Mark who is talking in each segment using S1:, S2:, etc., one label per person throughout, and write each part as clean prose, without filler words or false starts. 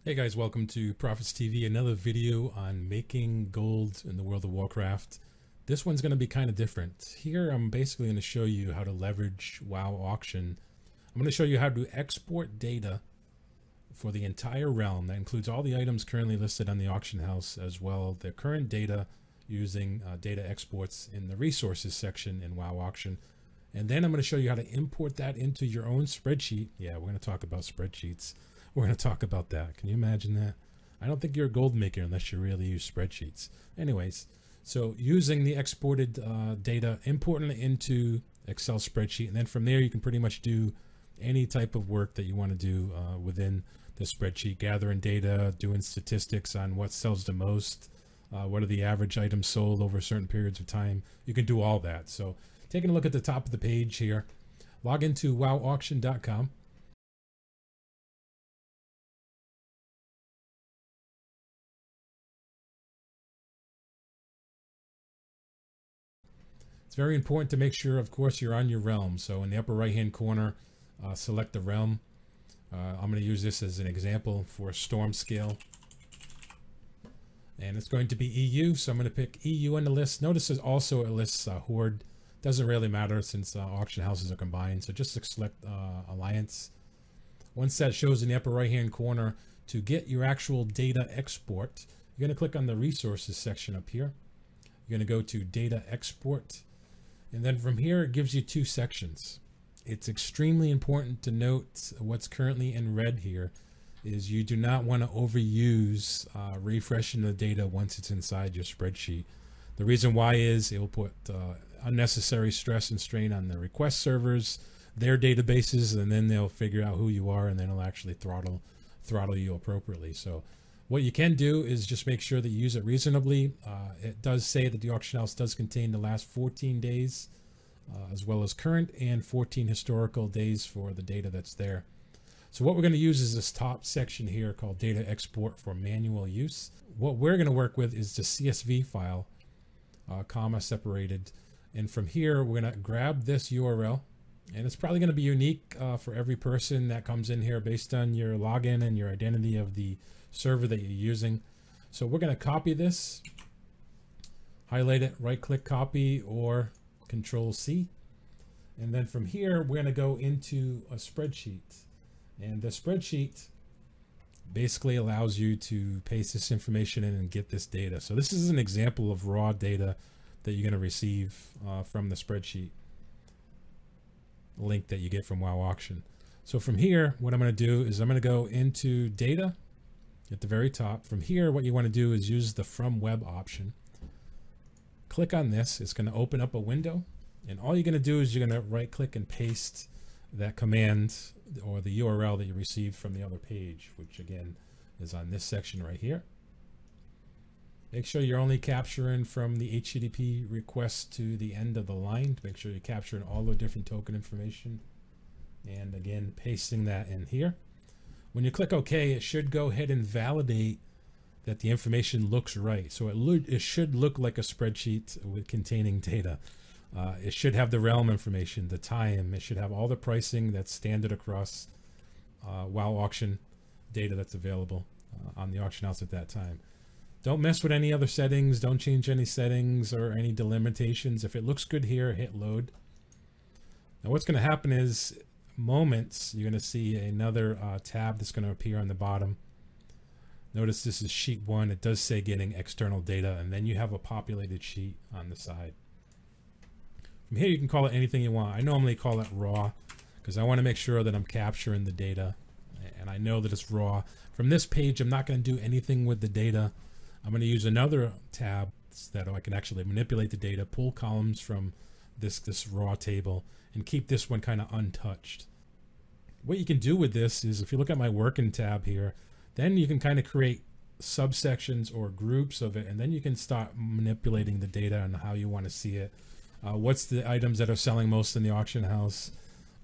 S1: Hey guys, welcome to ProfitzTV, another video on making gold in the World of Warcraft. This one's going to be kind of different. Here I'm basically going to show you how to leverage Wowuction. I'm going to show you how to export data for the entire realm. That includes all the items currently listed on the auction house, as well as the current data using data exports in the resources section in Wowuction. And then I'm going to show you how to import that into your own spreadsheet. Yeah, we're going to talk about spreadsheets. We're going to talk about that. Can you imagine that? I don't think you're a gold maker unless you really use spreadsheets. Anyways, so using the exported data, importing it into Excel spreadsheet, and then from there you can pretty much do any type of work that you want to do within the spreadsheet, gathering data, doing statistics on what sells the most, what are the average items sold over certain periods of time. You can do all that. So taking a look at the top of the page here, log into wowauction.com. It's very important to make sure, of course, you're on your realm. So in the upper right hand corner, select the realm. I'm going to use this as an example for storm scale. And it's going to be EU, so I'm going to pick EU on the list. Notice there's also a list Horde. Doesn't really matter since auction houses are combined. So just select Alliance. Once that shows in the upper right hand corner, to get your actual data export, you're going to click on the resources section up here. You're going to go to data export. And then from here, it gives you two sections. It's extremely important to note what's currently in red here is you do not want to overuse refreshing the data once it's inside your spreadsheet. The reason why is it will put unnecessary stress and strain on the request servers, their databases, and then they'll figure out who you are, and then it'll actually throttle you appropriately. So what you can do is just make sure that you use it reasonably. It does say that the auction house does contain the last 14 days, as well as current and 14 historical days for the data that's there. So what we're going to use is this top section here called data export for manual use. What we're going to work with is the CSV file, comma separated. And from here, we're going to grab this URL. And it's probably going to be unique for every person that comes in here based on your login and your identity of the server that you're using. So we're going to copy this, highlight it, right click copy or Control C. And then from here, we're going to go into a spreadsheet. And the spreadsheet basically allows you to paste this information in and get this data. So this is an example of raw data that you're going to receive from the spreadsheet link that you get from Wowuction. So from here, what I'm going to do is I'm going to go into data at the very top. From here, what you want to do is use the from web option. Click on this. It's going to open up a window, and all you're going to do is you're going to right click and paste that command or the URL that you received from the other page, which again is on this section right here. Make sure you're only capturing from the HTTP request to the end of the line to make sure you're capturing all the different token information. And again, pasting that in here. When you click OK, it should go ahead and validate that the information looks right. So it should look like a spreadsheet with containing data. It should have the realm information, the time. It should have all the pricing that's standard across Wowuction data that's available on the auction house at that time. Don't mess with any other settings. Don't change any settings or any delimitations. If it looks good here, hit load. Now what's going to happen is moments, you're going to see another tab that's going to appear on the bottom. Notice this is sheet 1. It does say getting external data, and then you have a populated sheet on the side. From here, you can call it anything you want. I normally call it raw because I want to make sure that I'm capturing the data, and I know that it's raw. From this page, I'm not going to do anything with the data. I'm going to use another tab that I can actually manipulate the data, pull columns from this raw table, and keep this one kind of untouched. What you can do with this is if you look at my working tab here, then you can kind of create subsections or groups of it, and then you can start manipulating the data and how you want to see it. What's the items that are selling most in the auction house?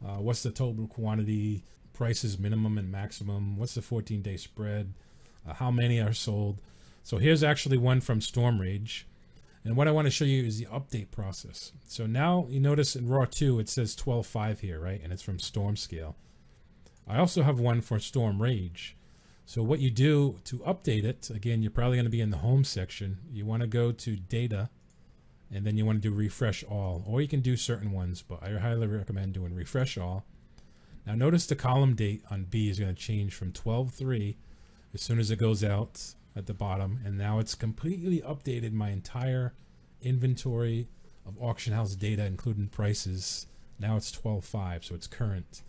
S1: What's the total quantity, prices minimum and maximum? What's the 14-day spread? How many are sold? So here's actually one from STORMRAGE. And what I want to show you is the update process. So now you notice in raw 2, it says 12.5 here, right? And it's from Storm Scale. I also have one for STORMRAGE. So what you do to update it, again, you're probably going to be in the home section. You want to go to data, and then you want to do refresh all, or you can do certain ones, but I highly recommend doing refresh all. Now notice the column date on B is going to change from 12/3 as soon as it goes out at the bottom, and now it's completely updated my entire inventory of auction house data, including prices. Now it's 12/5, so it's current.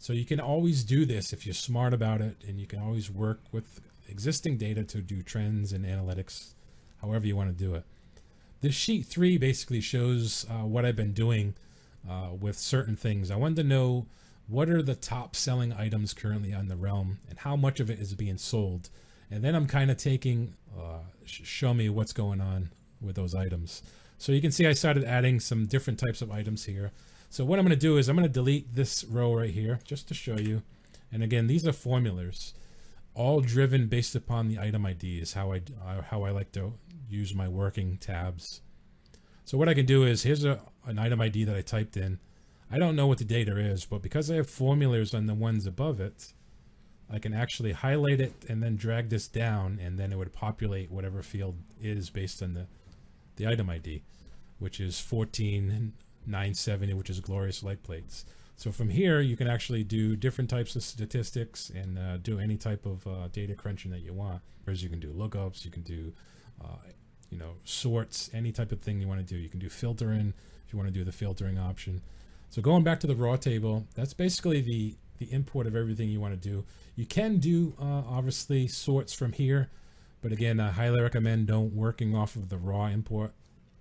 S1: So you can always do this if you're smart about it, and you can always work with existing data to do trends and analytics, however you want to do it. This sheet 3 basically shows what I've been doing with certain things. I wanted to know what are the top selling items currently on the realm and how much of it is being sold. And then I'm kind of taking, show me what's going on with those items. So you can see I started adding some different types of items here. So what I'm going to do is I'm going to delete this row right here just to show you. And again, these are formulas, all driven based upon the item ID is how I like to use my working tabs. So what I can do is here's an item ID that I typed in. I don't know what the data is, but because I have formulas on the ones above it, I can actually highlight it and then drag this down, and then it would populate whatever field is based on the item ID, which is 14970, which is glorious light plates. So from here, you can actually do different types of statistics and do any type of data crunching that you want. Whereas you can do lookups, you can do, you know, sorts, any type of thing you want to do. You can do filtering if you want to do the filtering option. So going back to the raw table, that's basically the import of everything you want to do. You can do obviously sorts from here, but again, I highly recommend don't working off of the raw import,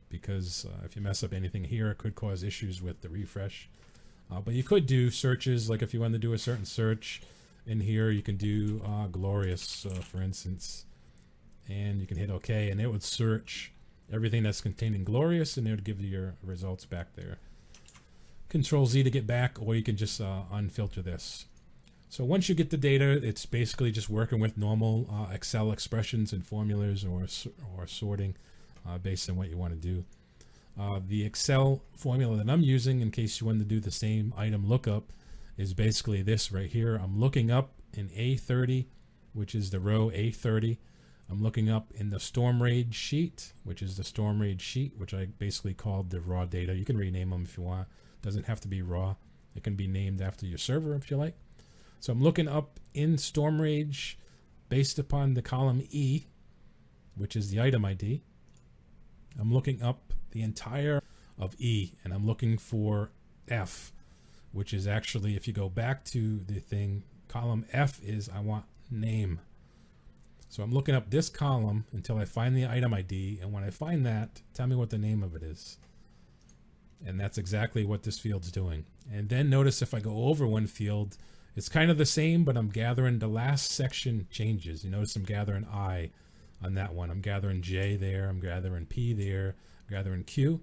S1: because if you mess up anything here, it could cause issues with the refresh. But you could do searches, like if you want to do a certain search in here, you can do glorious, for instance, and you can hit OK, and it would search everything that's containing glorious, and it would give you your results back there. Control Z to get back, or you can just unfilter this. So once you get the data, it's basically just working with normal Excel expressions and formulas, or sorting based on what you want to do. The Excel formula that I'm using, in case you want to do the same item lookup, is basically this right here. I'm looking up in A30, which is the row A30. I'm looking up in the STORMRAGE sheet, which is the STORMRAGE sheet, which I basically called the raw data. You can rename them if you want. Doesn't have to be raw. It can be named after your server if you like. So I'm looking up in STORMRAGE based upon the column E, which is the item ID. I'm looking up the entire of E, and I'm looking for F, which is actually, if you go back to the thing, column F is I want name. So I'm looking up this column until I find the item ID, and when I find that, tell me what the name of it is. And that's exactly what this field's doing. And then notice if I go over one field, it's kind of the same, but I'm gathering the last section changes. You notice I'm gathering I on that one. I'm gathering J there. I'm gathering P there. I'm gathering Q.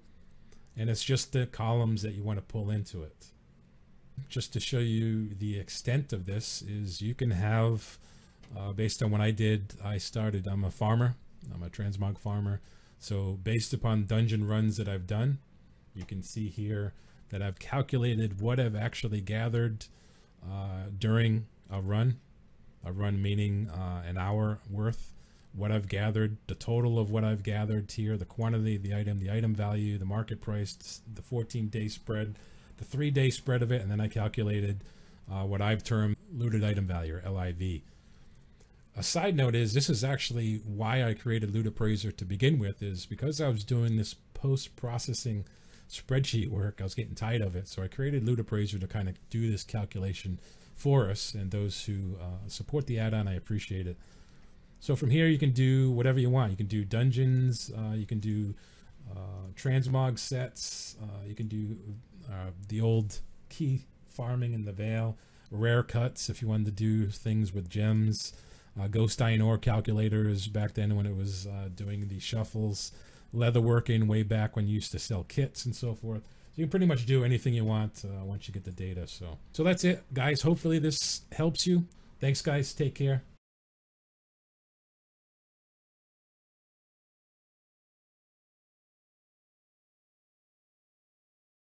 S1: And it's just the columns that you want to pull into it. Just to show you the extent of this is you can have, based on what I did, I'm a farmer. I'm a transmog farmer. So based upon dungeon runs that I've done, you can see here that I've calculated what I've actually gathered during a run meaning an hour worth, what I've gathered, the total of what I've gathered here, the quantity, the item value, the market price, the 14-day spread, the 3-day spread of it, and then I calculated what I've termed looted item value, or LIV. A side note is this is actually why I created Loot Appraiser to begin with, is because I was doing this post-processing spreadsheet work. I was getting tired of it, so I created Loot Appraiser to kind of do this calculation for us, and those who support the add-on, I appreciate it. So from here you can do whatever you want. You can do dungeons, you can do transmog sets, you can do the old key farming in the Vale, rare cuts if you wanted to do things with gems, ghost iron ore calculators back then when it was doing the shuffles, leatherworking way back when you used to sell kits and so forth. So you can pretty much do anything you want once you get the data. So that's it, guys. Hopefully this helps you. Thanks, guys. Take care.